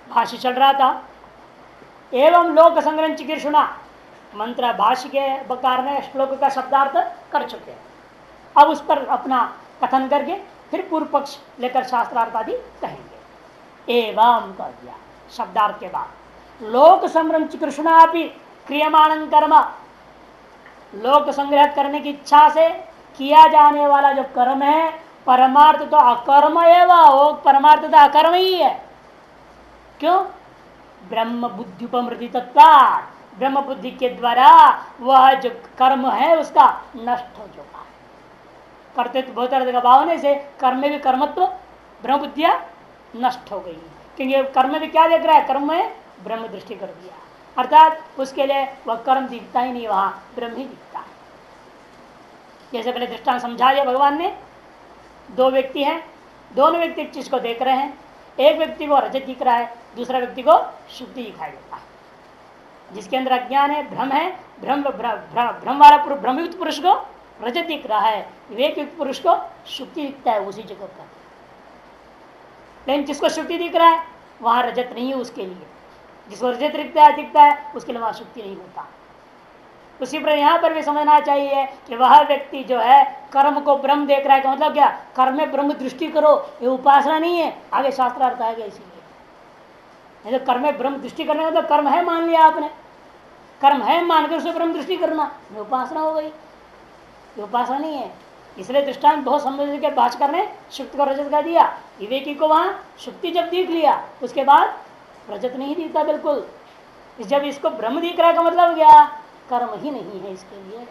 भाष्य चल रहा था। एवं लोक संग्रह चिकीर्षुणा मंत्र भाष्य के बकार ने श्लोक का शब्दार्थ कर चुके हैं। अब उस पर अपना कथन करके फिर पूर्व पक्ष लेकर शास्त्रार्थ आदि कहेंगे। एवं कर दिया शब्दार्थ के बाद लोक संग्रह चिकीर्षुणा भी क्रियमाण कर्म, लोक संग्रह करने की इच्छा से किया जाने वाला जो कर्म है परमार्थ तो अकर्म एवं, वो परमार्थ तो अकर्म ही है। क्यों? ब्रह्म बुद्धि उपमृति तत्व, ब्रह्म बुद्धि के द्वारा वह जो कर्म है उसका नष्ट हो चुका है। कर्तृत्व बहुत का भाव होने से कर्म में भी कर्मत्व ब्रह्म बुद्धिया नष्ट हो गई, क्योंकि कर्म में क्या देख रहा है, कर्म में ब्रह्म दृष्टि कर दिया, अर्थात उसके लिए वह कर्म दिखता ही नहीं, वहां ब्रह्म ही दिखता है। जैसे पहले दृष्टांत समझा दिया भगवान ने, दो व्यक्ति हैं, दोनों व्यक्ति एक चीज को देख रहे हैं, एक व्यक्ति को रजत दिख रहा है, दूसरा व्यक्ति को शुक्ति दिखाई देता है। जिसके अंदर अज्ञान है, भ्रम है, भ्रम वाला भ्रमयुक्त पुरुष को रजत दिख रहा है, विवेक युक्त पुरुष को शुक्ति दिखता है उसी जगह पर। लेकिन जिसको शुक्ति दिख रहा है वहां रजत नहीं है उसके लिए, जिसको रजत दिखता है उसके लिए वहां शुक्ति नहीं होता। उसी पर यहां पर भी समझना चाहिए कि वह व्यक्ति जो है कर्म को ब्रह्म देख रहा है, मतलब क्या, कर्म में ब्रह्म दृष्टि करो, ये उपासना नहीं है, आगे शास्त्रार्थ आएगा। इसीलिए तो कर्म में ब्रह्म दृष्टि करने का मतलब कर्म है मान लिया आपने, कर्म है मानकर उसे ब्रह्म दृष्टि करना, ये उपासना हो गई, ये उपासना नहीं है। इसलिए दृष्टांत बहुत समझ के भाष्कर ने शुक्ति को रजत का दिया। विवेकी को वहां शुक्ति जब देख लिया उसके बाद रजत नहीं दिखता बिल्कुल। जब इसको ब्रह्म दिख रहा है का मतलब क्या, कर्म ही नहीं है इसके लिए,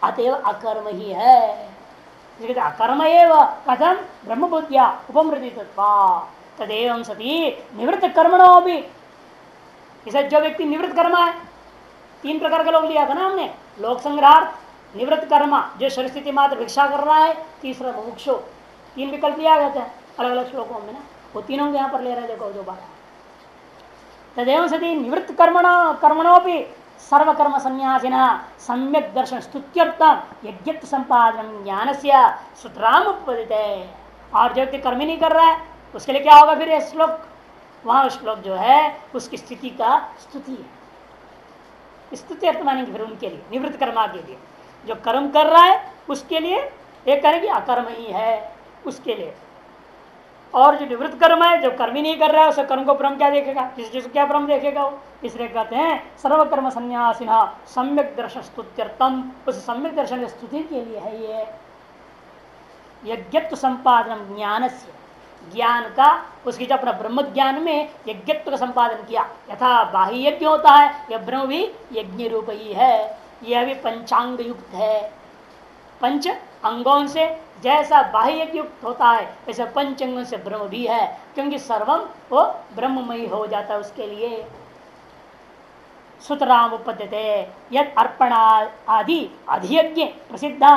अतएव अकर्म ही है। अकर्म एवं कथम ब्रह्म बुद्धिया उपमृति तदेव सती निवृत्त कर्मणों भी। इसे जो व्यक्ति निवृत्त कर्म है, तीन प्रकार का लोग लिया था ना हमने, लोक संग्रहार्थ, निवृत्त कर्मा जो शरीर स्थिति मात्र भिक्षा कर रहा है, तीसरा मुमुक्षु, तीन विकल्प लिया गया था अलग अलग श्लोकों में ना, वो तीनों यहाँ पर ले रहे हैं। देखो जो बात तदेव सती निवृत्त कर्मणों भी सर्वकर्म संन्यासिन सम्यक दर्शन स्तुत्यर्थम यज्ञ संपादन ज्ञान से सुतराम उपदिते। और जो व्यक्ति कर्म नहीं कर रहा है उसके लिए क्या होगा फिर ये श्लोक, वहां श्लोक जो है उसकी स्थिति का स्तुति है, स्तुति अर्थ मानेंगे फिर उनके लिए, निवृत्त कर्मा के लिए। जो कर्म कर रहा है उसके लिए एक करेंगे अकर्म ही है उसके लिए, और जो निवृत्त कर्म है जो कर्म ही नहीं कर रहा है उसे कर्म को ब्रह्म क्या देखेगा, किस चीज को क्या ब्रह्म देखेगा वो। इसलिए कहते हैं सर्वकर्म संन्यासिना सम्यक दर्शन स्तुत्यर्थम, उस सम्यक दर्शन स्तुति के लिए है ये। यज्ञत्व संपादन ज्ञान से, ज्ञान का उसकी जो अपना ब्रह्म ज्ञान में यज्ञत्व का संपादन किया, यथा बाह्य यज्ञ होता है यह ब्रह्म भी यज्ञ रूप ही है, यह भी पंचांग युक्त है। पंच अंगों से जैसा बाह्य यज्ञ युक्त होता है वैसे पंच अंगों से ब्रह्म भी है, क्योंकि सर्वम वो ब्रह्ममयी हो जाता है उसके लिए। सुतराम उपद्यते यद अर्पण आदि अधियज्ञ प्रसिद्धा,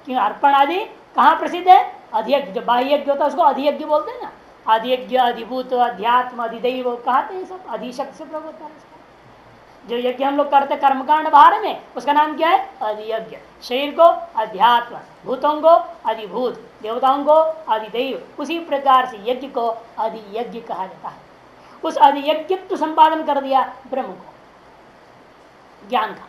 क्योंकि अर्पण आदि कहाँ प्रसिद्ध है, अधियज्ञ, जो बाह्य यज्ञ होता है उसको अधियज्ञ बोलते हैं ना, अधियज्ञ अधिभूत अध्यात्म अधिदैव कहते हैं सब, अधिशक्ति से प्रयोग होता है। जो यज्ञ हम लोग करते कर्मकांड बाहर में उसका नाम क्या है, अधियज्ञ। शरीर को अध्यात्म, भूतों को अधिभूत, देवताओं को अधिदैव, उसी प्रकार से यज्ञ को अधियज्ञ कहा जाता है। उस अधियज्ञत्व संपादन कर दिया ब्रह्म को, ज्ञान का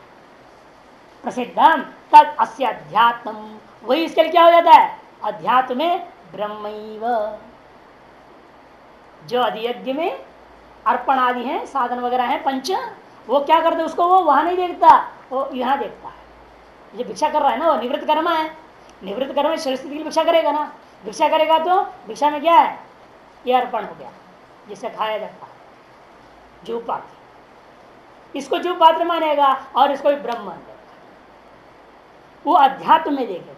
प्रसिद्धम तद अस्य अध्यात्म, वही इसके लिए क्या हो जाता है, अध्यात्म में ब्रह्मैव। जो अधियज्ञ में अर्पण आदि हैं, साधन वगैरह हैं पंच, वो क्या करते उसको वो वहां नहीं देखता, वो यहाँ देखता है। जो भिक्षा कर रहा है ना वो निवृत्त कर्म है, निवृत्त कर्म में शरीर स्थिति की भिक्षा करेगा ना, भिक्षा करेगा तो भिक्षा में क्या है, ये अर्पण हो गया जिसे खाया जाता है, जो पात्र, इसको जो पात्र मानेगा और इसको भी ब्रह्म मान देगा, वो अध्यात्म में देखेगा,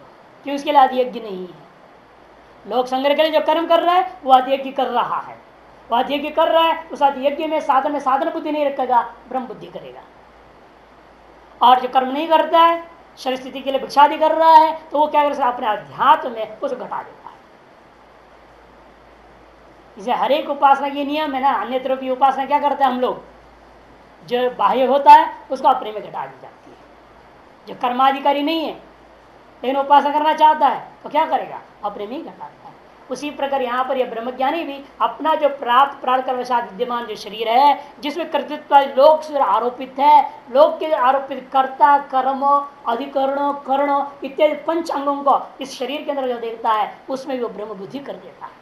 क्यों उसके लिए अधियज्ञ नहीं है। लोक संग्रह के लिए जो कर्म कर रहा है वो अधियज्ञ कर रहा है, वह यज्ञ कर रहा है, उस यज्ञ में साधन बुद्धि नहीं रखेगा, ब्रह्म बुद्धि करेगा। और जो कर्म नहीं करता है, शरीर स्थिति के लिए भिक्षादि कर रहा है, तो वो क्या करता है, अपने अध्यात्म में उसे घटा देता है। इसे हर एक उपासना की नियम है ना, अन्यत्र की उपासना क्या करते हैं हम लोग, जो बाह्य होता है उसको अपने में घटा दी जाती है। जो कर्माधिकारी नहीं है लेकिन उपासना करना चाहता है तो क्या करेगा, अपने में ही घटाता है। उसी प्रकार यहाँ पर यह ब्रह्मज्ञानी भी अपना जो प्राप्त प्राणकर्मवशात विद्यमान जो शरीर है, जिसमें कर्तृत्व लोक से आरोपित है, लोक के आरोपित कर्ता कर्म अधिकरण कर्ण इत्यादि पंच अंगों को इस शरीर के अंदर जो देखता है, उसमें वो ब्रह्म बुद्धि कर देता है।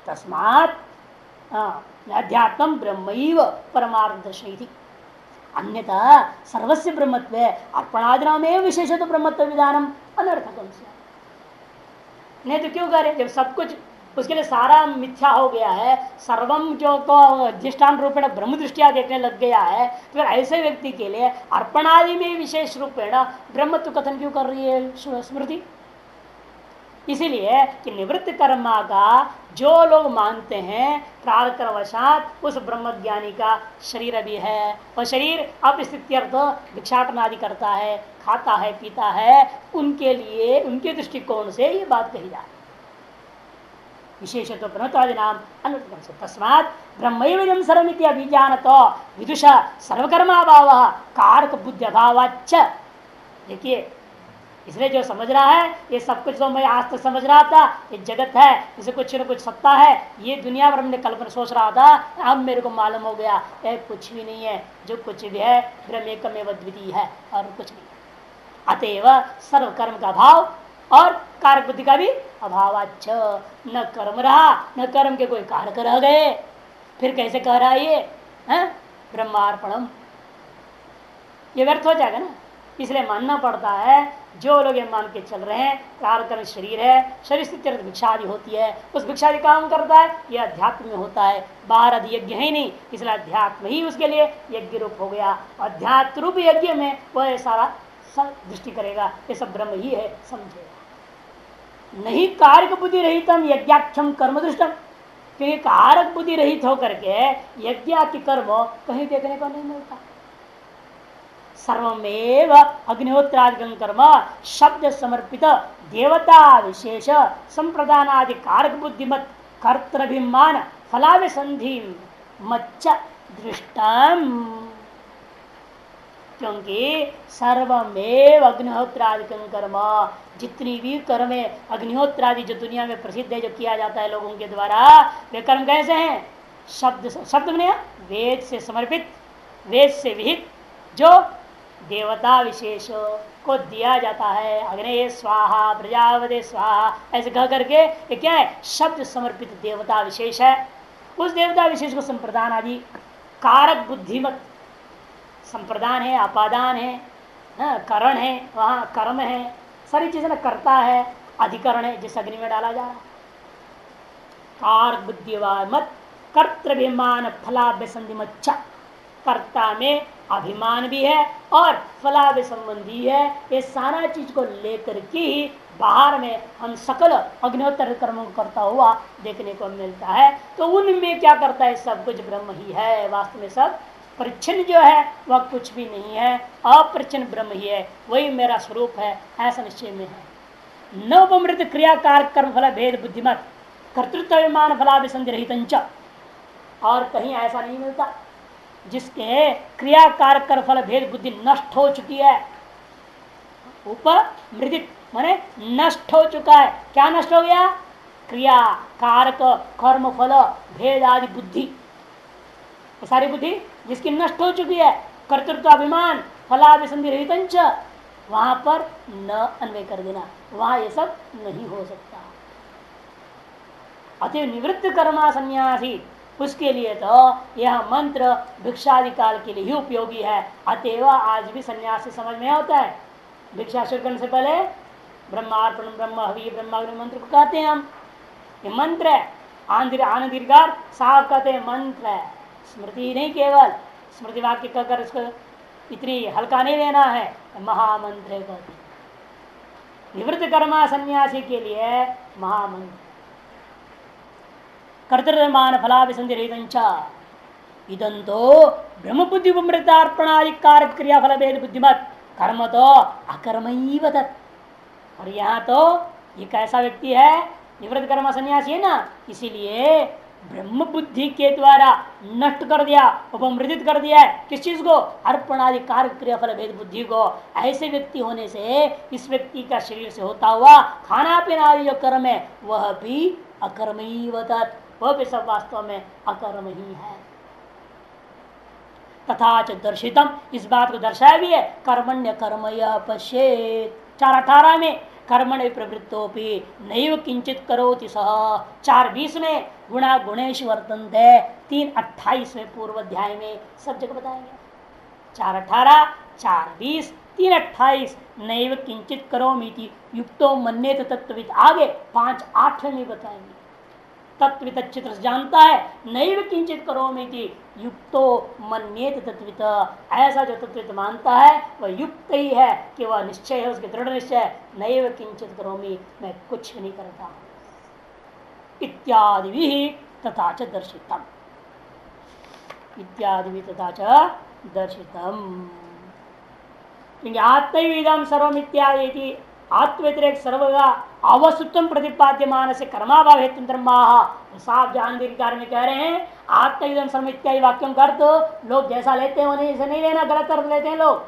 तस्मात् अध्यात्म ब्रह्मैव परमार्थ दर्शयति, अन्यथा सर्वस्य ब्रह्मत्व अर्पणादिनामेव विशेषतः ब्रह्मत्व विधानम अनर्थकम। नहीं तो क्यों करे, जब सब कुछ उसके लिए सारा मिथ्या हो गया है, सर्वम जो को दृष्टान रूपेण ब्रह्म दृष्टिया देखने लग गया है, तो फिर ऐसे व्यक्ति के लिए अर्पणादि में विशेष रूपेण ब्रह्मत्व कथन क्यों कर रही है स्मृति? इसीलिए कि निवृत्त कर्मा का जो लोग मानते हैं प्रारकर्मवशात उस ब्रह्मज्ञानी का शरीर भी है, और शरीर अब स्थित्यर्थ भिक्षाटन आदि करता है, खाता है, पीता है, उनके लिए उनके दृष्टिकोण से ये बात कही जाए विशेषतः ब्रह्मत्वादि नाम अनुत्तम से। तस्मात् ब्रह्मैवजम सर्वमिति अभिजानतो विदुषा सर्वकर्माभाव कारक बुद्धि अभावाच्च। देखिए, इसलिए जो समझ रहा है ये सब कुछ तो मैं आज तक समझ रहा था, ये जगत है, इसे कुछ न कुछ सत्ता है, ये दुनिया भर में कल्पना सोच रहा था, अब मेरे को मालूम हो गया ये कुछ भी नहीं है, जो कुछ भी है ब्रह्म एकमेव द्वितीय है और कुछ नहीं। अतएव सर्व कर्म का अभाव और कारक बुद्धि का भी अभावाच्च, न कर्म रहा न कर्म के कोई कारक रह गए, फिर कैसे कह रहा है ये ब्रह्मार्पणम, ये व्यर्थ हो जाएगा ना। इसलिए मानना पड़ता है, जो लोग ये मान के चल रहे हैं कारकर्म शरीर है, शरीर से तीर्थ भिक्षादि होती है, उस भिक्षादि काम करता है, यह अध्यात्म में होता है, बाहर अधि यज्ञ है नहीं, इसलिए अध्यात्म ही उसके लिए यज्ञ रूप हो गया। अध्यात्म रूप यज्ञ में वह सारा सब दृष्टि करेगा, ये सब ब्रह्म ही है, समझेगा। नहीं कारक बुद्धि रहितम यज्ञाक्षम कर्म दृष्टम, क्योंकि कारक बुद्धि रहित होकर के यज्ञ की कर्म कहीं देखने को नहीं मिलता। सर्वमेव अग्निहोत्रादिकं कर्म शब्द समर्पित देवता विशेष संप्रदानादि कारक बुद्धिमत कर्तृभिमान फलाभिसंधि मच्च दृष्टम, क्योंकि सर्वमेव अग्निहोत्रादिकं कर्म, जितनी भी कर्म है अग्निहोत्रादि जो दुनिया में प्रसिद्ध है, जो किया जाता है लोगों के द्वारा, वे कर्म कैसे हैं? शब्द में वेद से समर्पित, वेद से विहित, जो देवता विशेष को दिया जाता है। अग्ने स्वाहा प्रजापते स्वाहा ऐसे कह करके ये क्या है? शब्द समर्पित देवता विशेष है। उस देवता विशेष को संप्रदान आदि कारक बुद्धिमत, संप्रदान है, अपादान है, करण है, वहाँ कर्म है, सारी चीजें करता है, अधिकरण है जिस अग्नि में डाला जा रहा है। कारक बुद्धिवाद मत कर्तृभिमान फलाभ्यसंधिमच्छ, कर्ता में अभिमान भी है और फलाभ्य संबंधी है। ये सारा चीज को लेकर के ही बाहर में हम सकल अग्निहोत्र कर्मों को करता हुआ देखने को मिलता है। तो उनमें क्या करता है? सब कुछ ब्रह्म ही है। वास्तव में सब परिच्छिन्न जो है वह कुछ भी नहीं है, अपरिच्छिन्न ब्रह्म ही है, वही मेरा स्वरूप है, ऐसा निश्चय में है। नवमृत क्रियाकार कर्म फल भेद बुद्धिमत कर्तृत्व अभिमान फलाभिसंधि रहित, और कहीं ऐसा नहीं मिलता जिसके क्रियाकार कर्म फल भेद बुद्धि नष्ट हो चुकी है। उपमृदित माने नष्ट हो चुका है। क्या नष्ट हो गया? क्रिया कारक कर्म फल भेद आदि बुद्धि, सारी बुद्धि जिसकी नष्ट हो चुकी है, कर्तृत्व अभिमान फलाभिसंधि रहित, वहां पर न अन्वय कर देना, वहां ये सब नहीं हो सकता। अतः निवृत्त कर्मा सन्यासी, उसके लिए तो यह मंत्र भिक्षादि काल के लिए ही उपयोगी है। अतएव आज भी सन्यासी समझ में होता है। भिक्षा शुरू करने से पहले ब्रह्मार्पण ब्रह्म हवि ब्रह्माग्नि मंत्र को कहते हैं हम। ये मंत्र है, आनंदीर्घार साहब कहते हैं मंत्र है, स्मृति नहीं केवल स्मृति वाक्य कहकर इसको इतनी हल्का नहीं लेना है, महामंत्र है कहते हैं। निवृत्त कर्मा सन्यासी के लिए महामंत्र। कर्तृमान फलाभिसंधि रहित इदंतो ब्रह्म बुद्धि उपमृतार्पणादि कारक क्रिया फल भेद बुद्धिमत कर्म तो अकर्मैव तत्। और यहाँ तो ये कैसा व्यक्ति है? निवृत्त कर्म सन्यासी है ना, इसीलिए ब्रह्म बुद्धि के द्वारा नष्ट कर दिया, उपमृदित कर दिया है किस चीज को? अर्पण आदि कार्य क्रियाफल भेद बुद्धि को। ऐसे व्यक्ति होने से इस व्यक्ति का शरीर से होता हुआ खाना पीना आदि जो कर्म है वह भी अकर्म ही वह भी सब वास्तव में अकर्म ही है। तथा च दर्शितम, इस बात को दर्शाया भी है, कर्मण्य कर्मय पश्येत 4:18 में कर्मण्य प्रवृत्तोपि नैव किंचित करोति सह। 4:20 में गुणा गुणेश वर्तन्ते। 3:28 में पूर्व अध्याय में सब जगह बताएंगे। 4:18, 4:20, 3:28 नैव किंचित करोमीति युक्तो मन्येत तत्त्वविद। आगे 5:8 में बताएंगे। तत्वित चित्र जानता है, नैव किंचित करोमीति युक्तो मन्येत तत्वित, ऐसा जो तत्वित मानता है वह युक्त ही है कि वह निश्चय है, उसके दृढ़ निश्चय है, नैव किंचित करोमि, मैं कुछ नहीं करता इत्यादि भी तथा च दर्शितम, इत्यादि भी तथा च दर्शितम। क्योंकि आत्मविदम सर्वम इत्यादि आत्मव्यतिरेक सर्वगा अवस्तुत्व प्रतिपाद्यमान से कर्माभाव हेतु साफ जानकारी कार्य में कह रहे हैं। आत्मविदम सर्व इत्यादि वाक्यों का अर्थ लोग जैसा लेते हैं उन्हें इसे नहीं लेना, गलत अर्थ लेते हैं लोग।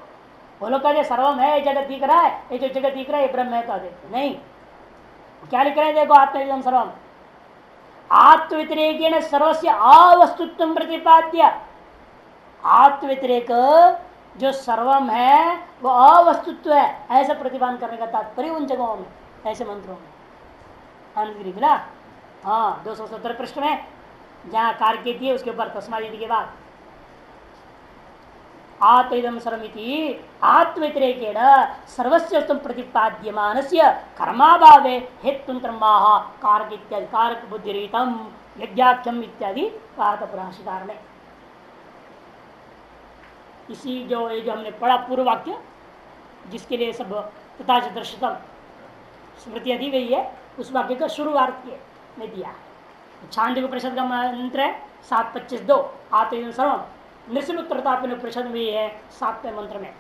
वो लोग कहते सर्वम है, जगत दिख रहा है, ये जो जगत दिख रहा है ये ब्रह्म है, कह देते नहीं। क्या लिख रहे हैं देखो, आत्मविदम सर्वम आत्मव्यतिरेक सर्वस्य अवस्तुत्व प्रतिपाद्य। आत्मव्यतिरेक जो सर्वम है वो अवस्तुत्व है ऐसा प्रतिपादन करने का तात्पर्य उन जगहों में, ऐसे मंत्रों में मिला। हाँ 270 पृष्ठ में जहाँ कार्य दिए उसके ऊपर तस्मादि के बाद आत्मइदं सर्वमिति आत्मव्यतिरेकेण सर्वस्य प्रतिपाद्यमानस्य कर्माभावे हेतुंतरमाह कारक इत्यादि कारक बुद्धिरीतम यज्ञाख्यम इत्यादि पाठपुराशिकार में। इसी जो हमने पढ़ा पूर्व वाक्य जिसके लिए सब तथा दर्शितम स्मृति दी गई है, उस वाक्य का शुरुआत में दिया है। छांदोग्य परिषद का मंत्र है 7:25-2 आत्मइदं सर्वम। नृसिंहोत्तरतापिन परिषद में है 7वें मंत्र में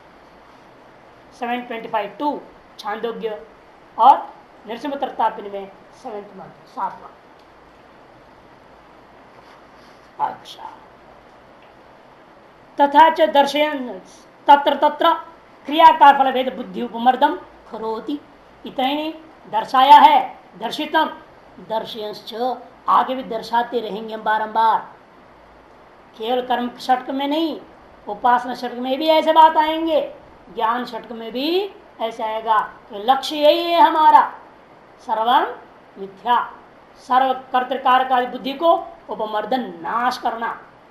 7:25-2 छांदोग्य और नृसिंहोत्तरतापिन में 7वें मंत्र 7वां। अच्छा, तथा च दर्शयन तत्र तत्र क्रियाकार फल भेद बुद्धि उपमर्दम करोति। इतना ही नहीं दर्शाया है, दर्शितम दर्शयंश्च आगे भी दर्शाते रहेंगे हम बारंबार। केवल कर्म षटक में नहीं, उपासना षटक में भी ऐसे बात आएंगे, ज्ञान षटक में भी ऐसे आएगा। तो लक्ष्य यही है हमारा, सर्वम मिथ्या, सर्व कर्तृकारक बुद्धि को उपमर्दन नाश करना,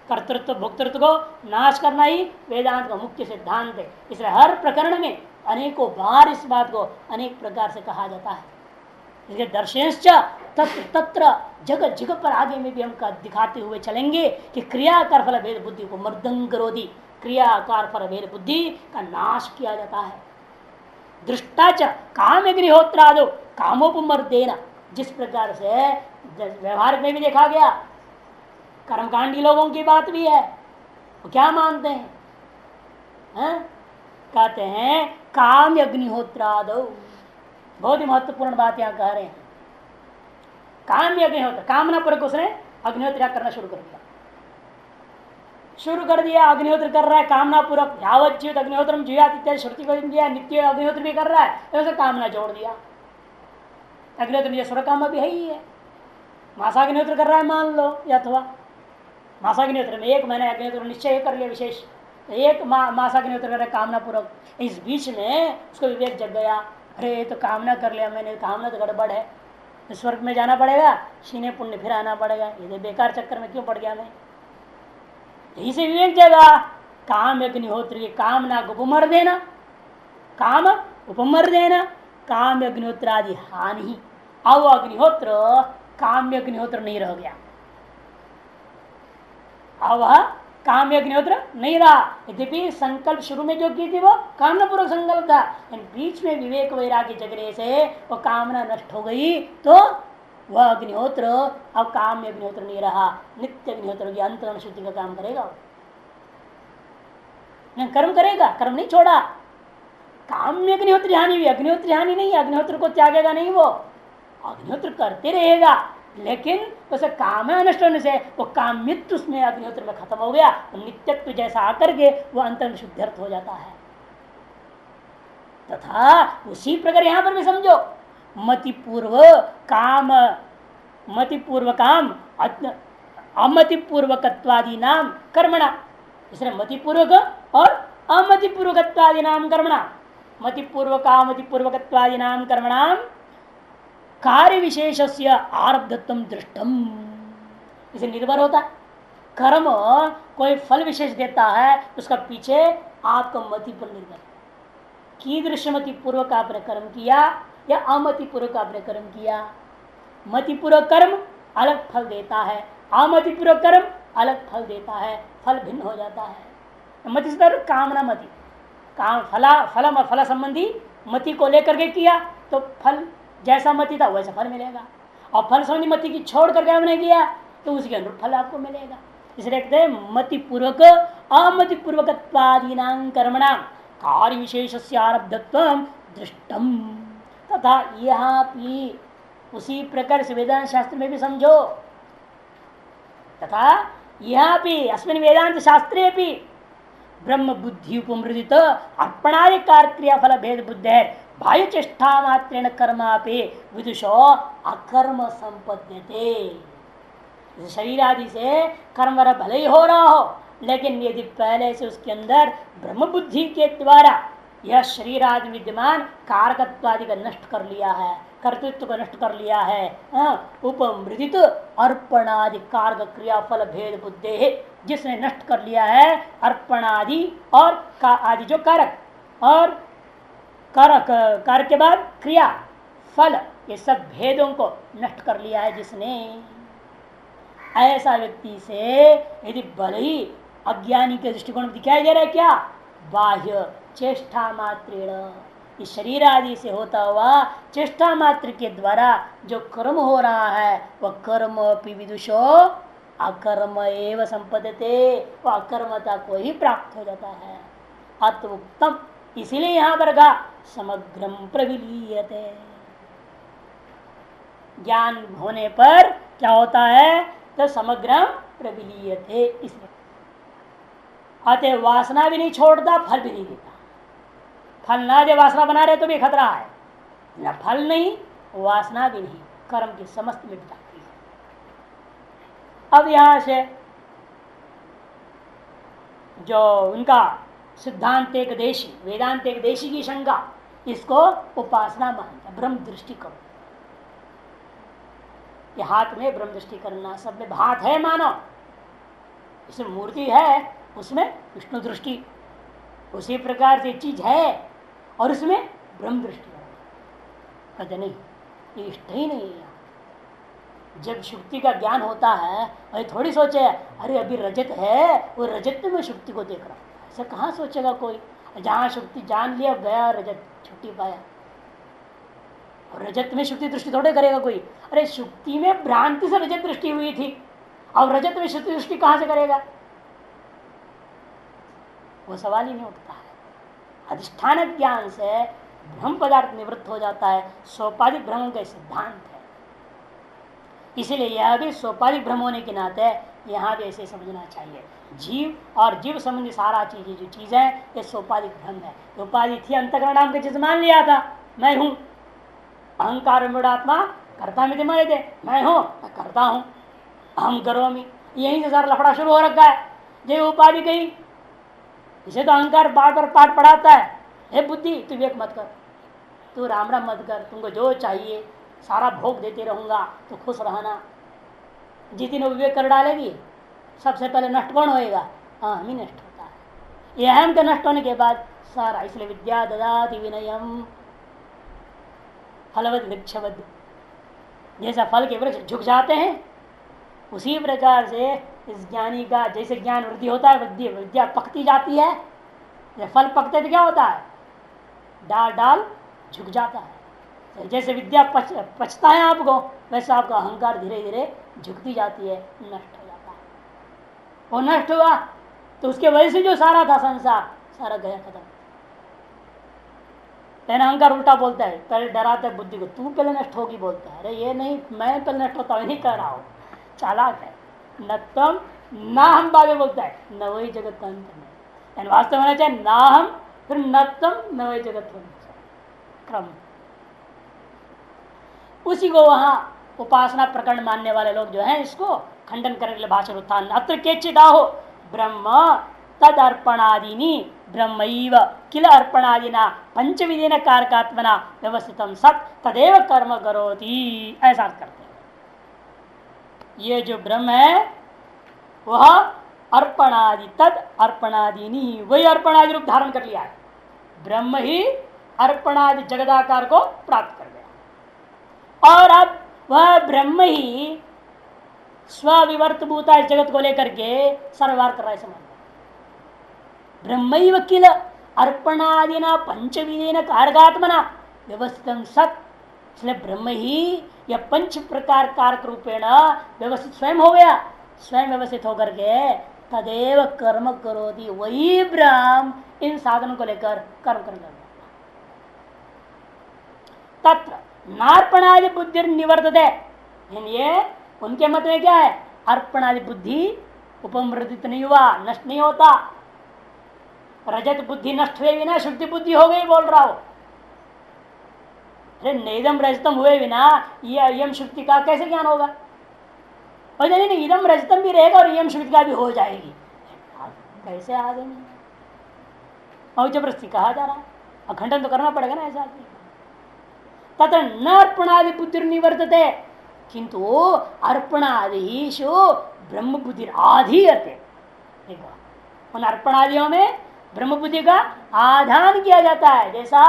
कर्तृत्व भोक्तृत्व को नाश करना ही वेदांत का मुख्य सिद्धांत है। इसलिए हर प्रकरण में अनेकों बार इस बात को अनेक प्रकार से कहा जाता है। इसलिए दर्शनश्च तत्र तत्र जगह जगह पर आगे में भी हम दिखाते हुए चलेंगे कि क्रियाकार फल भेद बुद्धि को मर्दन करोति, क्रियाकार फल भेद बुद्धि का नाश किया जाता है। दृष्टाच काम अग्निहोत्रादो कामोपमर्देन, जिस प्रकार से व्यवहार में भी देखा गया, कर्मकांडी लोगों की बात भी है। वो क्या मानते हैं, कहते हैं काम अग्निहोत्रादो। बहुत ही महत्वपूर्ण बात यहाँ कह रहे हैं। काम अग्निहोत्र, कामना पूर्वक उसने अग्निहोत्र करना शुरू कर दिया, अग्निहोत्र कर रहा है कामना पूर्वक। यावत जीवित अग्निहोत्र जीवात इत्यादि श्रुति को दिया, नित्य अग्निहोत्र भी कर रहा है, तो उसे कामना जोड़ दिया। अग्निहोत्र स्वर काम भी है ही है। मासाग्निहोत्र कर रहा है मान लो, अथवा मासाग्निहोत्र में 1 महीना अग्निहोत्र निश्चय कर लिया विशेष, एक मासाग्निहोत्र कर रहा है कामना पूर्वक। इस बीच में उसको विवेक जग गया, अरे तो कामना कर लिया मैंने, कामना तो गड़बड़ है, तो स्वर्ग में जाना पड़ेगा, शीने पुण्य फिर आना पड़ेगा, ये बेकार चक्कर में क्यों पड़ गया मैं। यही से विवेक जगा, काम अग्निहोत्र की कामना को उपमर देना, काम उपमर देना, काम अग्निहोत्र आदि हानि। अब अग्निहोत्र काम्य अग्निहोत्र नहीं रह गया, अब काम्य अग्निहोत्र नहीं रहा। यद्यपि संकल्प शुरू में जो की थी वो कामना पूर्वक संकल्प था, बीच में विवेक वैराग्य जगने से वो कामना नष्ट हो गई, तो वह अग्निहोत्र अब काम्य अग्निहोत्र नहीं रहा, नित्य अग्निहोत्र की अंतरण शुद्धि का काम करेगा। कर्म करेगा, कर्म नहीं छोड़ा। काम्य अग्निहोत्र हानि भी, अग्निहोत्र हानि नहीं, अग्निहोत्र को त्यागेगा नहीं, वो अग्निहोत्र करते रहेगा। लेकिन उसे काम नष्ट होने से वो कामित्व उसमें अग्निहोत्र में खत्म हो गया, तो नित्यत्व जैसा आकर के वो अंतर शुद्ध्यर्थ हो जाता है। तथा उसी प्रकार यहां पर भी समझो, मति पूर्व काम, मति पूर्व काम अमति पूर्वकत्वादि नाम कर्मणा, इसलिए मति पूर्वक और अमति पूर्वकत्वादि नाम कर्मणा, मति पूर्वक अमति पूर्वकत्वादि नाम कर्मणाम कार्य विशेष से आरब्धत्व दृष्टम, इसे निर्भर होता है। कर्म कोई फल विशेष देता है, उसका पीछे आपका मति पर निर्भर, कीदृशमति पूर्वक आपने कर्म किया या अमति पूर्वक आपने कर्म किया। मति पूर्वक कर्म अलग फल देता है, अमति पूर्वक कर्म अलग फल देता है, फल भिन्न हो जाता है। मति से कामना मति, काम फल संबंधी मति को लेकर के किया तो फल जैसा मति था वैसा फल मिलेगा, और फल संबंधी मति की छोड़ करके हमने किया तो उसके अनुरूप फल आपको मिलेगा। इसलिए कहते हैं मति पूर्वक अमति पूर्वकत्वादीनां कर्मणां कार्य विशेष से आरब्धत्व दृष्टम। तथा यहाँ भी उसी प्रकार से वेदांत शास्त्र में भी समझो, तथा यहाँ भी अस्मिन् वेदांत शास्त्रे भी ब्रह्म बुद्धि उपमृदित अर्पणादि क्रिया फल भेद बुद्धि बाह्य चेष्टा मात्रेण कर्मापि विदुषो अकर्म संपद्यते। शरीर आदि से कर्म भले ही हो रहा हो, लेकिन यदि पहले से उसके अंदर ब्रह्म बुद्धि के द्वारा यह शरीर आदि विद्यमान कारकत्वादि का नष्ट कर लिया है, कर्तृत्व को नष्ट कर लिया है, उपमृदित अर्पणादि कारक क्रिया फल भेद बुद्धि, जिसने नष्ट कर लिया है अर्पणादि और का आदि जो कारक और कारक के बाद क्रिया फल, ये सब भेदों को नष्ट कर लिया है जिसने, ऐसा व्यक्ति से यदि भले ही अज्ञानी के दृष्टिकोण दिखाई दे रहा है क्या, बाह्य चेष्टा मात्रेण, इस शरीर आदि से होता हुआ चेष्टा मात्र के द्वारा जो कर्म हो रहा है वह कर्म अपि विदुषो अकर्म एव संपदते, वह अकर्मता को ही प्राप्त हो जाता है। अतः उत्तम, इसीलिए यहां पर कहा समग्रम प्रविलीयते, ज्ञान होने पर क्या होता है तो समग्रम प्रविलीयते। इसलिए अतः वासना भी नहीं छोड़ता, फल भी नहीं देता। फल ना दे वासना बना रहे तो भी खतरा है, न फल नहीं वासना भी नहीं, कर्म की समस्त मिटाती है। अब यहां से जो उनका सिद्धांत एक देशी वेदांत एक देशी की शंका, इसको उपासना मानता, ब्रह्म दृष्टि करो, ये हाथ में ब्रह्म दृष्टि करना, सब में हाथ है मानो, इसमें मूर्ति है, उसमें विष्णु दृष्टि, उसी प्रकार से चीज है और उसमें ब्रह्म दृष्टि कहते नहीं, ये इष्ट ही नहीं है। जब शुक्ति का ज्ञान होता है अरे थोड़ी सोचे अरे अभी रजत है, वो रजत में शुक्ति को देख रहा है, ऐसा कहाँ सोचेगा कोई। जहाँ शुक्ति जान लिया गया रजत छुट्टी पाया, और रजत में शुक्ति दृष्टि थोड़े करेगा कोई। अरे शुक्ति में भ्रांति से रजत दृष्टि हुई थी, और रजत में शुक्ति दृष्टि कहाँ से करेगा, वो सवाल ही नहीं उठता है। अधिष्ठान ज्ञान से ब्रह्म पदार्थ निवृत्त हो जाता है, सोपाधिक भ्रम का सिद्धांत है। इसीलिए यह भी सोपाधिक भ्रम होने के नाते यहाँ भी ऐसे समझना चाहिए, जीव और जीव संबंधी सारा चीजें जो चीज है ये सोपाधिक भ्रम है। उपाधि थी अंतकरण नाम की चीज मान लिया था, मैं हूं, अहंकार मूढ़ात्मा करता मिति मन्यते, मैं हूं मैं करता हूं, अहम करोमि, यहीं से सारा लफड़ा शुरू हो रखा है। जो उपाधि गई, इसे तो अहंकार बार बार पाठ पढ़ाता है, हे बुद्धि तू विवेक मत कर, तू राम राम मत कर, तुमको जो चाहिए सारा भोग देते रहूंगा तो खुश रहना। जिस दिन विवेक कर डालेगी सबसे पहले नष्ट कौन होएगा, हम ही नष्ट होता है। ये अहम के नष्ट होने के बाद सारा, इसलिए विद्या ददाति विनयम फलवद वृक्षवद, जैसा फल के वृक्ष झुक जाते हैं उसी प्रकार से इस ज्ञानी का जैसे ज्ञान वृद्धि होता है, विद्या पकती जाती है। जब फल पकते तो क्या होता है, डाल डाल झुक जाता है। जैसे विद्या पचता है आपको, वैसे आपका अहंकार धीरे धीरे झुकती जाती है, नष्ट हो जाता है। वो नष्ट हुआ तो उसके वजह से जो सारा था संसार सारा गया खत्म। लेकिन अहंकार उल्टा बोलता है, पहले डराता है बुद्धि को, तू पहले नष्ट होगी बोलता है। अरे ये नहीं, मैं पहले नष्ट होता हूँ नहीं कह रहा हूँ, चालाक है। न तम ना हम बाबे बोलता है, न वही जगत का अंत में, वास्तव होना चाहिए ना हम, फिर न तम न वही जगत होना चाहिए क्रम। उसी को वहां उपासना प्रकरण मानने वाले लोग जो हैं इसको खंडन करने के लिए भाषण उत्थान अत्र केचिदा हो ब्रह्म तद अर्पणादिनी ब्रह्मैव किल अर्पणादिना पंचविधेन कारकात्मना व्यवस्थितम सत तदेव कर्म करोति, ऐसा करते हैं। ये जो ब्रह्म है वह अर्पणादि तद अर्पणादिनी, वही अर्पणादि रूप धारण कर लिया है। ब्रह्म ही अर्पणादि जगदाकार को प्राप्त कर गया और अब वह ब्रह्म ही स्विवर्त भूता इस जगत को लेकर के सर्ववार कर रहा है। समझ ब्रह्मैव किल अर्पणादिना पंचविधेन कारकात्मना व्यवस्थित सत, इसलिए ब्रह्म ही यह पंच प्रकार कारक रूपेण व्यवस्थित स्वयं हो गया, स्वयं व्यवस्थित होकर के तदेव कर्म करोति, वही ब्रह्म इन साधनों को लेकर कर्म करने तत्र नार्पणादि बुद्धि निवर्तते। ये उनके मत में क्या है, अर्पणादि बुद्धि उपमृदित नहीं हुआ, नष्ट नहीं होता। रजत बुद्धि नष्ट हुए बिना शुद्धि बुद्धि हो गई बोल रहा हो। अरे नेदम रजतम हुए बिना ये यम शुद्धि का कैसे ज्ञान होगा? और नहीं नहीं, इदम रजतम भी रहेगा और यम शुद्धि का भी हो जाएगी, कैसे आ गए? और जबरदस्ती कहा जा रहा है, अखंडन तो करना पड़ेगा ना ऐसा आदमी। तथा न अर्पणादि बुद्धि निवर्तते किंतु अर्पणादिषु ब्रह्म बुद्धि आधीयते। उन अर्पणादियों में ब्रह्म बुद्धि का आधान किया जाता है। जैसा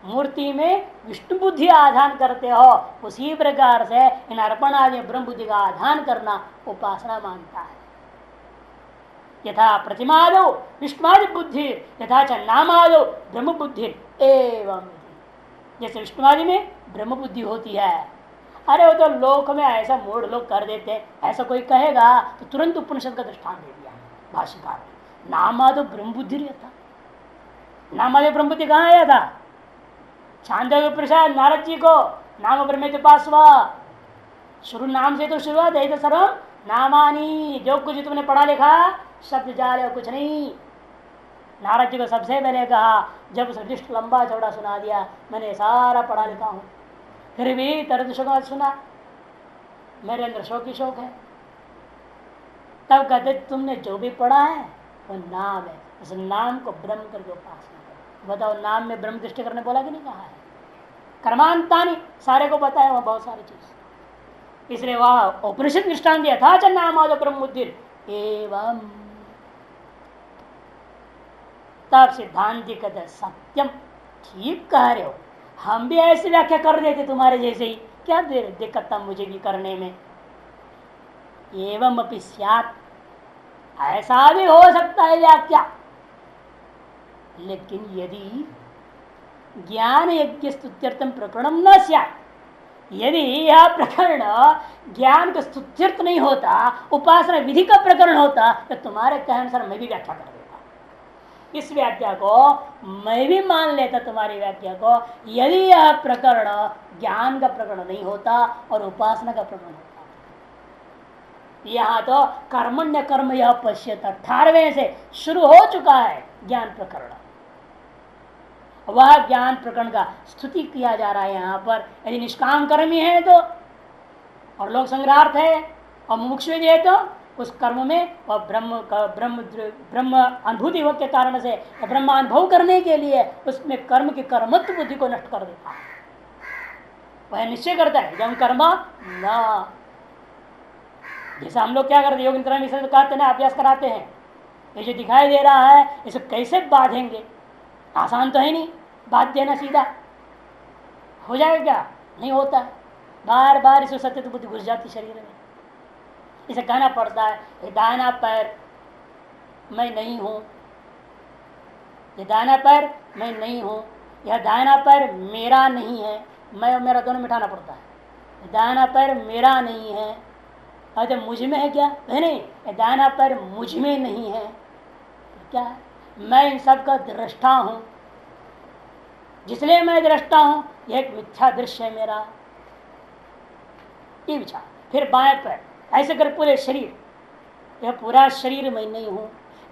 मूर्ति में विष्णु बुद्धि आधान करते हो, उसी प्रकार से इन अर्पणादि ब्रह्म बुद्धि का आधान करना उपासना मानता है। यथा प्रतिमादो विष्णुआदि बुद्धि यथा च नामादो ब्रह्म बुद्धि एवं, जैसे विष्णुआदि में ब्रह्म बुद्धि होती है। अरे वो तो लोक में ऐसा मूढ़ लोग कर देते, ऐसा कोई कहेगा तो तुरंत उपनिषद का दृष्टांत दे दिया भाष्यकार ने। नामादो ब्रह्म बुद्धि रहता, नामादो ब्रह्म बुद्धि कहाँ आया था? छांदोग्य उपनिषद नारद जी को नाम ब्रह्म पासवा, शुरू नाम से तो शुरुआत है, तो सर्वम नामानी, जो कुछ तुमने पढ़ा लिखा शब्द जाल कुछ नहीं। नारद जी को सबसे पहले कहा, जब उस लिस्ट लंबा चौड़ा सुना दिया, मैंने सारा पढ़ा लिखा हूं, फिर भी तरद शोक सुना, मेरे अंदर शोक ही शोक है। तब कहते तुमने जो भी पढ़ा है वो नाम है, उस नाम को ब्रह्म करके उपासना करो। बताओ, नाम में ब्रह्म दृष्टि करने बोला कि नहीं कहा है? कर्मांतानी सारे को पता है वह बहुत सारी चीज, इसलिए वह उपनिषद दृष्टांत दिया था। च नाम ब्रह्म बुद्धि एवं, तब सिद्धांति कहते सत्यम, ठीक कह रहे हो, हम भी ऐसी व्याख्या कर देते तुम्हारे जैसे ही, क्या दिक्कत था मुझे भी करने में। एवं अपि स्यात्, ऐसा भी हो सकता है व्याख्या, लेकिन यदि ज्ञान यज्ञ स्तुत्यर्थम प्रकरणम न स्यात्, यदि यह प्रकरण ज्ञान का स्तुत्यर्थ नहीं होता, उपासना विधि का प्रकरण होता, तो तुम्हारे कहने अनुसार मैं भी व्याख्या कर देता। इस व्याख्या को मैं भी मान लेता, तुम्हारी व्याख्या को, यदि यह प्रकरण ज्ञान का प्रकरण नहीं होता और उपासना का प्रकरण होता। यहाँ तो कर्मण्य कर्म यह पश्यत 18वें से शुरू हो चुका है ज्ञान प्रकरण, वह ज्ञान प्रकरण का स्तुति किया जा रहा है यहाँ पर। यदि निष्काम कर्मी है तो, और लोक संग्रहार्थ है और मुमुक्षु है तो उस कर्म में वह ब्रह्म अनुभूति के कारण से ब्रह्म अनुभव करने के लिए उसमें कर्म की कर्मत्व बुद्धि को नष्ट कर देता है। वह निश्चय करता है जब कर्म न, जैसे हम लोग क्या करते योग कहते हैं, अभ्यास कराते हैं, ये जो दिखाई दे रहा है इसे कैसे बांधेंगे, आसान तो है नहीं, बात देना सीधा हो जाएगा क्या? नहीं होता, बार बार इसे सत्य तो बुद्धि घुस जाती शरीर में। इसे कहना पड़ता है, ये दाहिना पैर मैं नहीं हूं, ये दाहिना पैर मैं नहीं हूं, यह दाहिना पैर मेरा नहीं है, मैं और मेरा दोनों मिटाना पड़ता है। दाहिना पैर मेरा नहीं है, अरे मुझ में है क्या? नहीं, ये दाहिना पैर मुझ में नहीं है, क्या है? मैं इन सब का दृष्टा हूं, जिसलिए मैं दृष्टा हूं, यह एक मिथ्या दृश्य है मेरा, ये विचार। फिर बाएं पैर ऐसे कर पूरे शरीर, यह पूरा शरीर मैं नहीं हूं,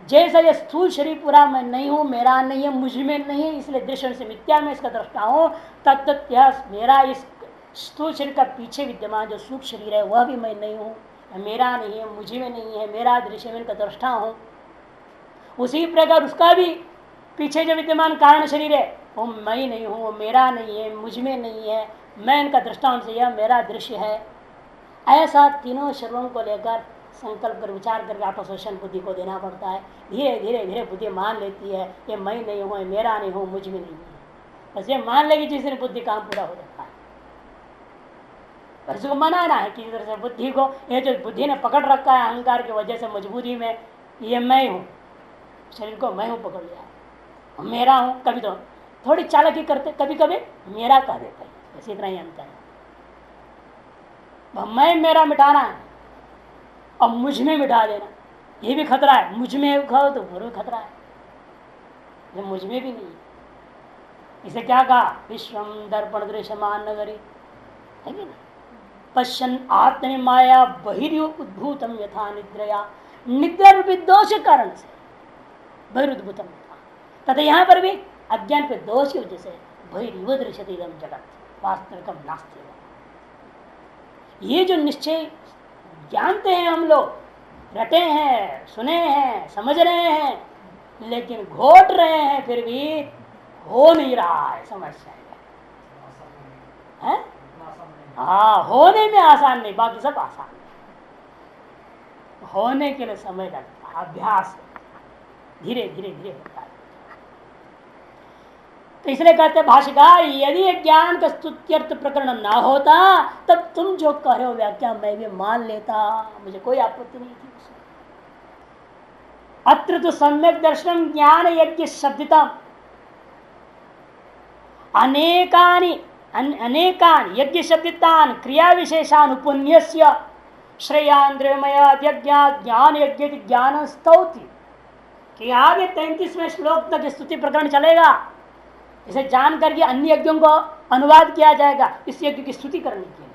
जैसा यह स्थूल शरीर पूरा मैं नहीं हूं, मेरा नहीं है, मुझ में नहीं है, इसलिए दृश्य से मिथ्या में इसका दृष्टा हूं। तत्त मेरा इस स्थूल शरीर का पीछे विद्यमान जो सूक्ष्म शरीर है वह भी मैं नहीं हूं, मेरा नहीं है, मुझ में नहीं है, मेरा दृश्य में इनका दृष्टा हूं। उसी प्रकार उसका भी पीछे जो विद्यमान कारण शरीर है वो मैं नहीं हूं, वो मेरा नहीं है, मुझ में नहीं है, मैं इनका दृष्टांत से यह मेरा दृश्य है। ऐसा तीनों शरीरों को लेकर संकल्प कर विचार करके आत्मशोषण बुद्धि को देना पड़ता है। धीरे धीरे धीरे बुद्धि मान लेती है ये मैं नहीं हूँ, मेरा नहीं हूँ, मुझ में नहीं है। बस ये मान लेगी जिस दिन बुद्धि काम पूरा हो जाता है। पर इसको मनाना है किसी तरह से बुद्धि को, ये जो बुद्धि ने पकड़ रखा है अहंकार की वजह से मजबूरी में, ये मैं हूँ, शरीर को मैं हूँ पकड़ लिया, मेरा हूँ। कभी तो थोड़ी चालाकी करते, कभी कभी मेरा कह देते हैं, बस इतना ही अंतर है। मैं मेरा मिटाना है और मुझ में मिटा देना, ये भी खतरा है। मुझ में खाओ तो पूरा खतरा है, ये मुझ में भी नहीं है। इसे क्या कहा, विश्वम दर्पण दृश्यमान नगरी है कि ना, पश्यन आत्म माया बहिर्उद्भूतम यथा निद्रया, निद्रा रूपी दोष कारण से बहिर्उद्भूतम तथा यहाँ पर भी अज्ञान पे दोष की वजह से बहिर्व दृश्यते इदं जगत वास्तविकम नास्ति। ये जो निश्चय जानते हैं हम लोग, रटे हैं, सुने हैं, समझ रहे हैं, लेकिन घोट रहे हैं, फिर भी हो नहीं रहा है, समस्या है। हाँ, होने में आसान नहीं, बाकी सब आसान है। होने के लिए समय लगता है, अभ्यास धीरे धीरे धीरे होता है। तो इसलिए कहते हैं भाष्यकार, यदि ज्ञान का स्तुत्यर्थ प्रकरण ना होता तब तुम जो कह रहे हो व्याख्या मैं भी मान लेता, मुझे कोई आपत्ति नहीं थी। अत्र तो सम्यक दर्शन ज्ञान यज्ञ शब्दिता अनेकानि अनेकान यज्ञ शब्दितान क्रिया विशेषान उपन्यस्य श्रेयांद्रमय ज्ञान यज्ञ ज्ञान स्तौति कि आगे 33वें श्लोक तक स्तुति प्रकरण चलेगा। इसे जान करके अन्य यज्ञों को अनुवाद किया जाएगा इस यज्ञ की स्तुति करने के लिए,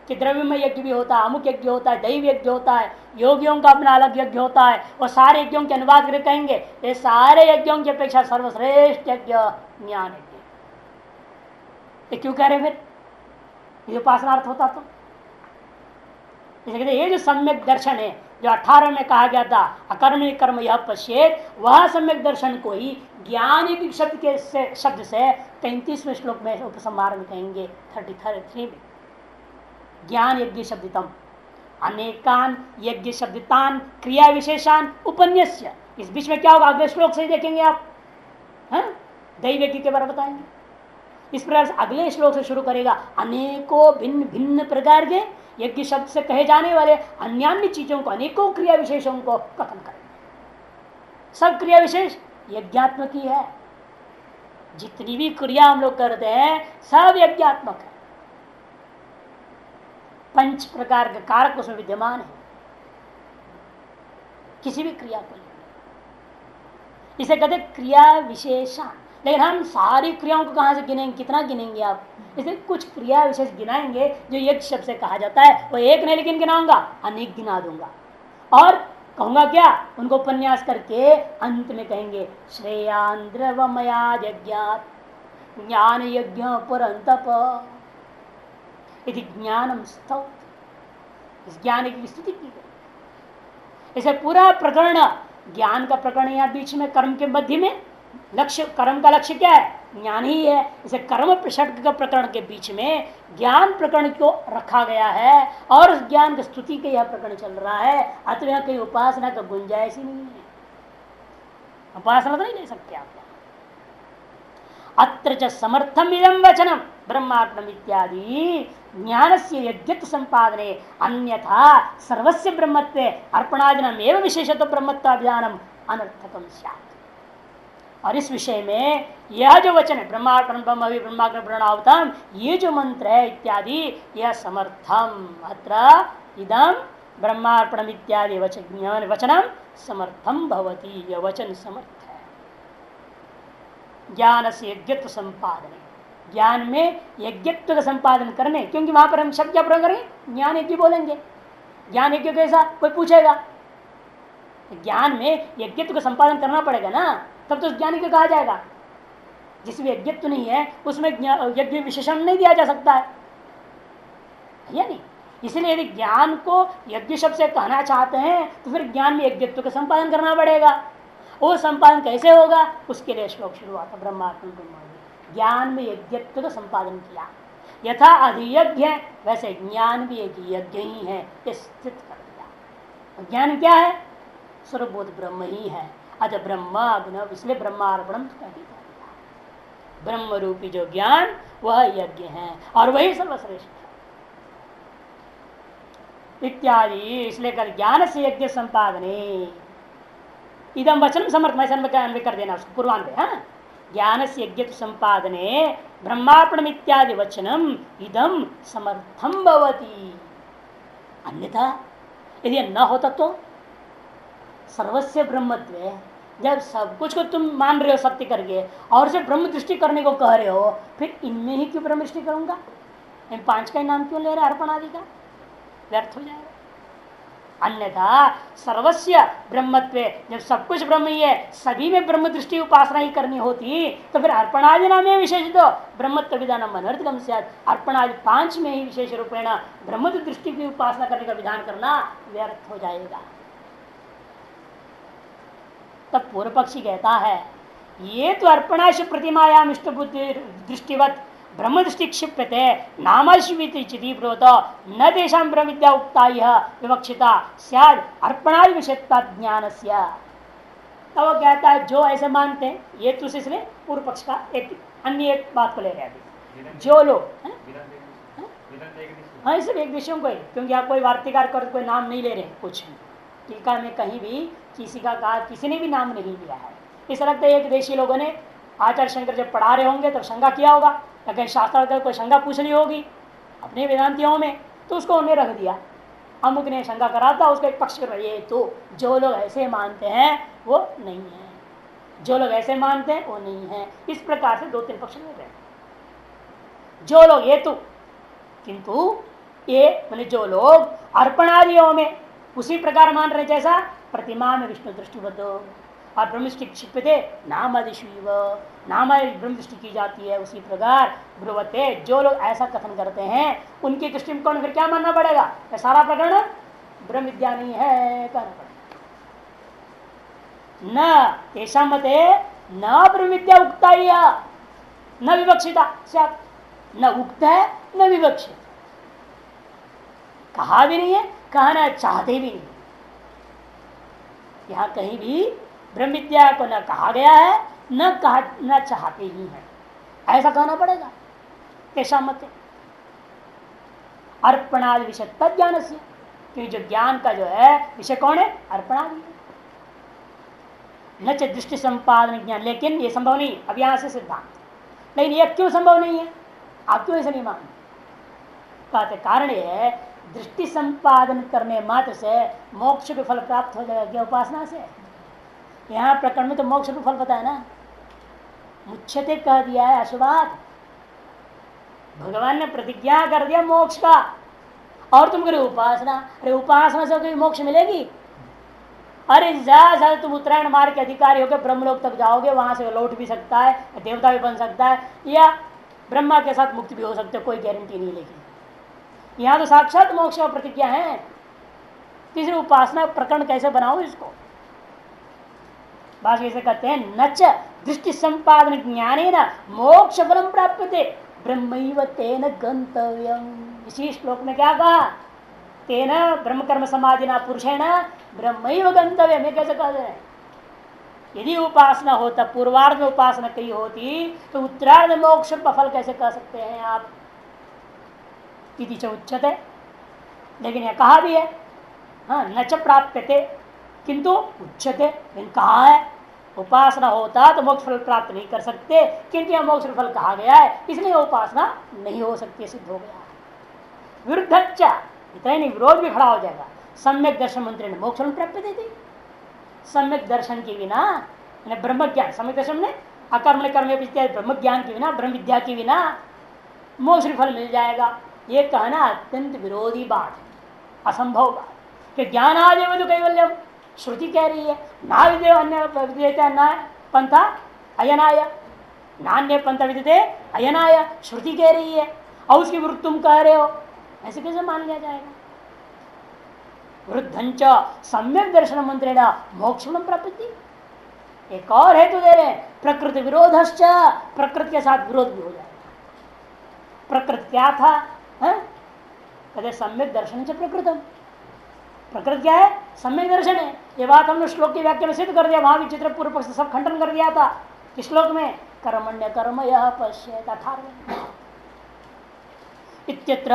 कि द्रव्यमय यज्ञ भी होता है, अमुक यज्ञ होता है, दैव यज्ञ होता है, योगियों का अपना अलग यज्ञ होता है, और सारे यज्ञों के अनुवाद करके कहेंगे ये सारे यज्ञों की अपेक्षा सर्वश्रेष्ठ यज्ञ ज्ञान यज्ञ। ये क्यों कह रहे फिर, ये उपासनार्थ होता तो ये जो सम्यक दर्शन है जो 18 में कहा गया था अकर्मण्य कर्म यह पश्येत, वह सम्यक दर्शन को ही ज्ञान शब्द के शब्द से 33वें श्लोक में उपसंहार में कहेंगे 33 में ज्ञान यज्ञ शब्दितम अनेकान यज्ञ शब्दितान क्रिया विशेषान उपन्यस्य। इस बीच में क्या होगा अगले श्लोक से देखेंगे आप, दैव यज्ञ के बारे में बताएंगे। इस प्रकार से अगले श्लोक से शुरू करेगा, अनेकों भिन्न भिन्न प्रकार के यज्ञ शब्द से कहे जाने वाले अन्य चीजों को, अनेकों क्रिया विशेषों को कथन करेंगे। सब क्रिया विशेष यज्ञात्मक ही है, जितनी भी क्रिया हम लोग करते हैं सब यज्ञात्मक है। 5 प्रकार के कारक उसमें विद्यमान है किसी भी क्रिया को, इसे कहते क्रिया विशेषण। लेकिन हम सारी क्रियाओं को कहां से गिनेंगे, कितना गिनेंगे आप, इसलिए कुछ क्रिया विशेष गिनाएंगे जो एक शब्द से कहा जाता है, वो एक नहीं लेकिन गिनाऊंगा, अनेक गिना दूंगा और कहूंगा क्या, उनको उपन्यास करके अंत में कहेंगे श्रेयांद्रवमया यज्ञात ज्ञान यज्ञ पुरंतप यदि ज्ञानम स्तौ, इस ज्ञान की स्तुति की गई। इसे पूरा प्रकरण ज्ञान का प्रकरण यहाँ बीच में, कर्म के मध्य में, लक्ष्य कर्म का लक्ष्य क्या है, ज्ञान ही है। इसे कर्म षट्क का प्रकरण के बीच में ज्ञान प्रकरण को रखा गया है और उस ज्ञान की स्तुति का यह प्रकरण चल रहा है। अतः यहाँ कहीं उपासना का गुंजाइश ही नहीं है, उपासना तो नहीं ले सकते आप। अत्र च समर्थम इदं वचनम ब्रह्मार्पणम इत्यादि ज्ञान से यज्ञत्व संपादने अन्यथा सर्वस्य ब्रह्मत्वे अर्पणादिनम एवं विशेषतः ब्रह्मत्वाभिधानम अनर्थकम स्यात्। और इस विषय में यह जो वचन है ब्रह्मार्पणम ब्रह्माग्न प्रणवतम, ये जो मंत्र है इत्यादि यह समर्थम, अत्र इदं ब्रह्मार्पणम इत्यादि वचनम समर्थम भवति, यह वचन समर्थ है ज्ञान से यज्ञत्व संपादने। ज्ञान में यज्ञत्व का संपादन करने, क्योंकि वहां पर हम शब्द क्या प्रयोग करेंगे, ज्ञान यज्ञ बोलेंगे। ज्ञान यज्ञ कैसा, कोई पूछेगा। ज्ञान में यज्ञत्व का संपादन करना पड़ेगा ना, तब तो ज्ञानी को कहा जाएगा। जिसमें यज्ञत्व नहीं है उसमें यज्ञ विशेषण नहीं दिया जा सकता है या नहीं। इसलिए यदि ज्ञान को यज्ञ शब्द से कहना चाहते हैं तो फिर ज्ञान में यज्ञत्व का संपादन करना पड़ेगा। वो संपादन कैसे होगा, उसके लिए श्लोक शुरू हुआ था ब्रह्मात्म ब्रह्म। ज्ञान में यज्ञत्व का संपादन किया, यथा अधियज्ञ है वैसे ज्ञान भी एक यज्ञ ही है, ये स्थित कर दिया। ज्ञान क्या है, स्वरूपबोध ब्रह्म ही है। अतः ब्रह्म, इसलिए ब्रह्मार्पणम कह दिया। ब्रह्म रूपी जो ज्ञान वह यज्ञ है और वही सर्वश्रेष्ठ है इत्यादि। इसलिए कर ज्ञान से यज्ञ संपादने इदम वचन समर्थ अन्वय कर देना उसको पूर्वांत। हाँ, ज्ञान से यज्ञ संपादने ब्रह्मार्पणम इत्यादि वचनम इदम समर्थम भवति। अन्यथा यदि न होता तो सर्वस्य ब्रह्मत्व, जब सब कुछ को तुम मान रहे हो सत्य करके और उसे ब्रह्म दृष्टि करने को कह रहे हो, फिर इनमें ही क्यों ब्रह्म दृष्टि करूंगा, इन पांच का नाम क्यों ले रहे अर्पण आदि का, व्यर्थ हो जाएगा। अन्यथा सर्वस्य ब्रह्मत्व, जब सब कुछ ब्रह्म ही है, सभी में ब्रह्म दृष्टि उपासना ही करनी होती, तो फिर अर्पणादि नाम में विशेष तो ब्रह्मत्व विधान अनर्थकम स्यात्। अर्पणादि पांच में ही विशेष रूपेण ब्रह्म दृष्टि की उपासना करने का विधान करना व्यर्थ हो जाएगा। तब पूर्व पक्षी कहता है ये तो अर्पणाश प्रतिमायाम इष्ट बुद्धि दृष्टिवत ब्रह्म दृष्टि क्षिप्यते नामश्विति प्रोत न तेषां ब्रह्म विद्या उक्ता यह विवक्षिता स्याद अर्पणादि विषयता ज्ञान। तब वो कहता है जो ऐसे मानते हैं, ये तो इसलिए पूर्व पक्ष का एक अन्य एक बात को ले रहे हैं जो लोग, हाँ इसे एक विषयों को ही, क्योंकि आप कोई वार्तिकार कर कोई नाम नहीं ले रहे हैं, कुछ टीका में कहीं भी किसी का कहा किसी ने भी नाम नहीं लिया है। इस लगता है एक देशी लोगों ने आचार्य शंकर जब पढ़ा रहे होंगे तब शंका किया होगा, या कहीं शास्त्र कोई शंका पूछ ली होगी अपने वेदांतियों में, तो उसको उन्हें रख दिया। अमुक ने शंका करा था, उसका एक पक्ष कर रही है, तो जो लोग ऐसे मानते हैं वो नहीं है, जो लोग ऐसे मानते हैं वो नहीं है। इस प्रकार से दो तीन पक्ष ले रहे हैं। जो लोग ये तो, किंतु ये मैंने जो लोग अर्पणादियों में उसी प्रकार मान रहे जैसा प्रतिमा में विष्णु दृष्टिबद्ध और ब्रह्मदृष्टि क्षिप्यते नामादिशीव, नामादि ब्रह्म दृष्टि की जाती है, उसी प्रकार ब्रुवते। जो लोग ऐसा कथन करते हैं उनकी दृष्टि में कौन फिर क्या मानना पड़ेगा, सारा प्रकरण ब्रह्म विद्या नहीं है कहना पड़ेगा। न तेषां मते न ब्रह्म विद्या उक्ता ही न विवक्षिता, न उक्त है न विवक्षित, कहा भी नहीं है कहना चाहते भी नहीं। यहां कहीं भी ब्रह्म विद्या को न कहा गया है न चाहते ही है, ऐसा कहना पड़ेगा। तेषां मते अर्पणादि विषय तद ज्ञान से, क्योंकि जो ज्ञान का जो है विषय कौन है, अर्पणादि न च दृष्टि संपादन ज्ञान। लेकिन ये संभव नहीं, अब यहां से सिद्धांत, लेकिन ये क्यों संभव नहीं है, आप क्यों ऐसा नहीं मानते, कहते कारण ये है दृष्टि संपादन करने मात्र से मोक्ष के फल प्राप्त हो जाएगा क्या उपासना से। यहाँ प्रकरण में तो मोक्ष का फल पता है ना, मुच्छते कह दिया है अशुभात, भगवान ने प्रतिज्ञा कर दिया मोक्ष का, और तुम करो उपासना। अरे उपासना से कोई मोक्ष मिलेगी, अरे ज्यादा तुम उत्तरायण मार्ग के अधिकारी होकर ब्रह्मलोक तक जाओगे, वहां से लौट भी सकता है, देवता भी बन सकता है, या ब्रह्मा के साथ मुक्ति भी हो सकती है, कोई गारंटी नहीं। लेकिन यहाँ तो साक्षात मोक्ष का प्रतिज्ञा है, तीसरी उपासना प्रकरण कैसे बनाओ इसको। बात कैसे कहते हैं, नच दृष्टि संपादन ज्ञाने न मोक्ष फलम प्राप्यते ब्रह्मैव तेन गंतव्यम। इसी श्लोक में क्या कहा, तेन ब्रह्म कर्म समाधिना पुरुषेण ब्रह्मैव गंतव्यम। ये कैसे कहते हैं, यदि उपासना होता पूर्वार्ध में उपासना कही होती तो उत्तरार्ध मोक्ष का फल कैसे कह सकते हैं आप, इति च उच्यते। लेकिन यह कहा भी है, हाँ न च प्राप्यते किंतु उच्यते, लेकिन कहा है उपासना होता तो मोक्ष फल प्राप्त नहीं कर सकते, किंतु यह मोक्ष फल कहा गया है, इसलिए उपासना नहीं हो सकती, सिद्ध हो गया। विरुद्धच्च, इतना ही नहीं विरोध भी खड़ा हो जाएगा। सम्यक दर्शन मंत्री ने मोक्ष फल प्राप्त देती, सम्यक दर्शन के बिना ब्रह्म ज्ञान, सम्यक दर्शन ने अकर्मण्य कर्म इत्यादि ब्रह्म ज्ञान के बिना, ब्रह्म विद्या के बिना मोक्ष फल मिल जाएगा, ये कहना अत्यंत विरोधी बात है, असंभव बात। कि ज्ञान आदेव तो कैवल्यम, श्रुति कह रही है ना विदेव अन्य विद्यते न पंथा अयनाय, नान्य पंथा विद्यते अयनाय, श्रुति कह रही है और उसकी विरुद्ध तुम कह रहे हो, ऐसे कैसे मान लिया जाएगा। वृद्धंच सम्यक दर्शन मंत्रेण मोक्षम प्राप्ति, एक और हेतु दे रहे हैं, प्रकृति विरोधश्च, प्रकृति के साथ विरोध भी हो जाएगा। प्रकृति क्या था, कहते सम्यक दर्शन से प्रकृतम, प्रकृति क्या है, सम्यक दर्शन है। ये बात हमने श्लोक की व्याख्या में सिद्ध कर दिया, वहां भी चित्र पूर्व पक्ष सब खंडन कर दिया था। इस श्लोक में कर्मण्य कर्म यह पश्येत अथर्व इत्यत्र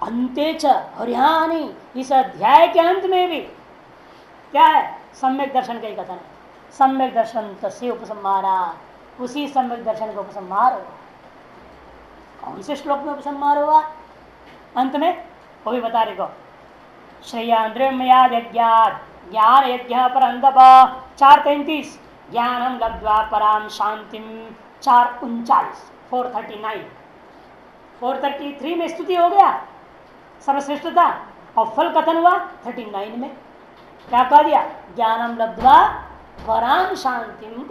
अन्ते च हरियाणी, इस अध्याय के अंत में भी क्या है, सम्यक दर्शन का ही कथन है। सम्यक दर्शन तस्य उपसंहारा, उसी सम्यक दर्शन का उपसंहार हुआ। कौन से श्लोक में उपसंहार हुआ अंत में, वो भी बता रहे को। श्रेयांद्रमयाद यज्ञात ज्ञान यज्ञ परंदप 4:33, ज्ञानम लब्ध्वा पराम शांतिम 4:39, 439, 433 में स्तुति हो गया सर्वश्रेष्ठता, और फल कथन हुआ 39 में। क्या कह दिया, ज्ञानम लब्ध्वा पराम शांतिम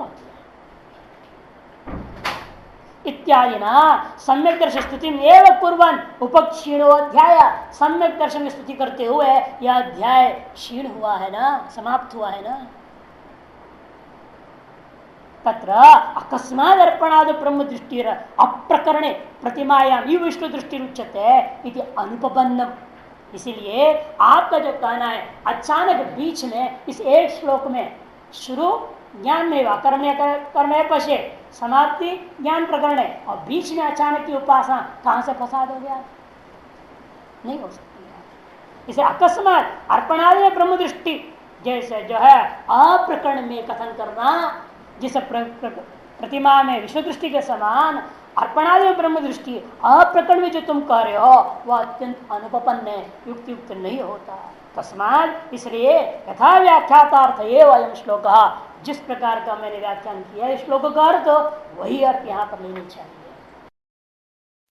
इत्यादि ना सम्यक दर्शन स्तुति एवं कुर्बन उपक्षीणो अध्याय, सम्यक दर्शन की स्तुति करते हुए यह अध्याय क्षीण हुआ है ना, समाप्त हुआ है ना। तत्र अकस्मात् अर्पणाद ब्रह्म दृष्टि अप्रकरणे प्रतिमायाम युव विष्णु दृष्टि उच्यते इति अनुपबन्नम, इसीलिए आपका जो कहना है अचानक बीच में इस एक श्लोक में शुरू ज्ञान में कर्म पशे समाप्ति ज्ञान प्रकरण है, और बीच में अचानक की उपासना कहां से फंसा दोगे आप, नहीं हो सकती है। इसे अकस्मात अर्पणादि में ब्रह्म दृष्टि जैसे जो है अप्रकरण में कथन करना, जिस प्रतिमा में विश्व दृष्टि के समान अर्पणादि में ब्रह्म दृष्टि अप्रकरण में जो तुम कह रहे हो वह अत्यंत अनुपपन्न है, युक्त युक्त नहीं होता। तस्मात् इसलिए यथा व्याख्यातार्थ एवं अयं श्लोक, जिस प्रकार का मैंने व्याख्यान किया इस श्लोक का अर्थ वही अर्थ यहाँ पर लेनी चाहिए।